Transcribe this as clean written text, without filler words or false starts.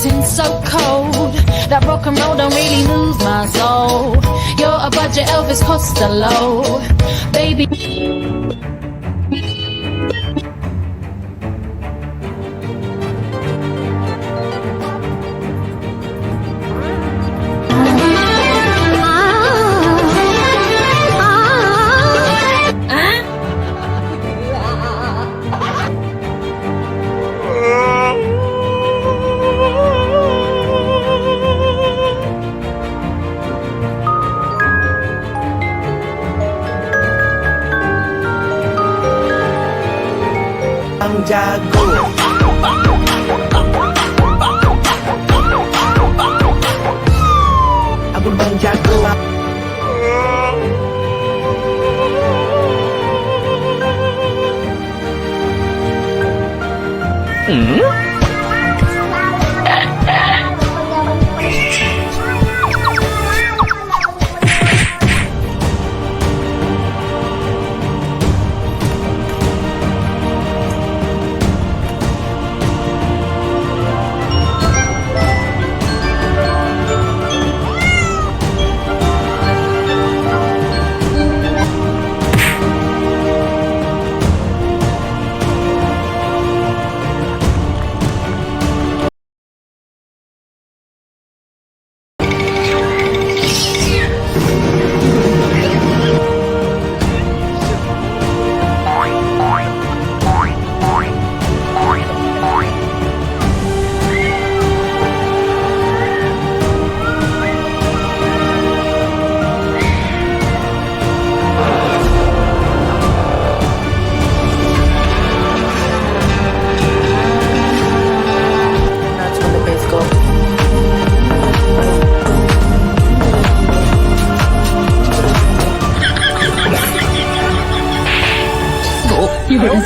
acting so cold. That rock and roll don't really move my soul. You're a budget Elvis Costello, baby. Ang jago. Abang bang jago. You didn't.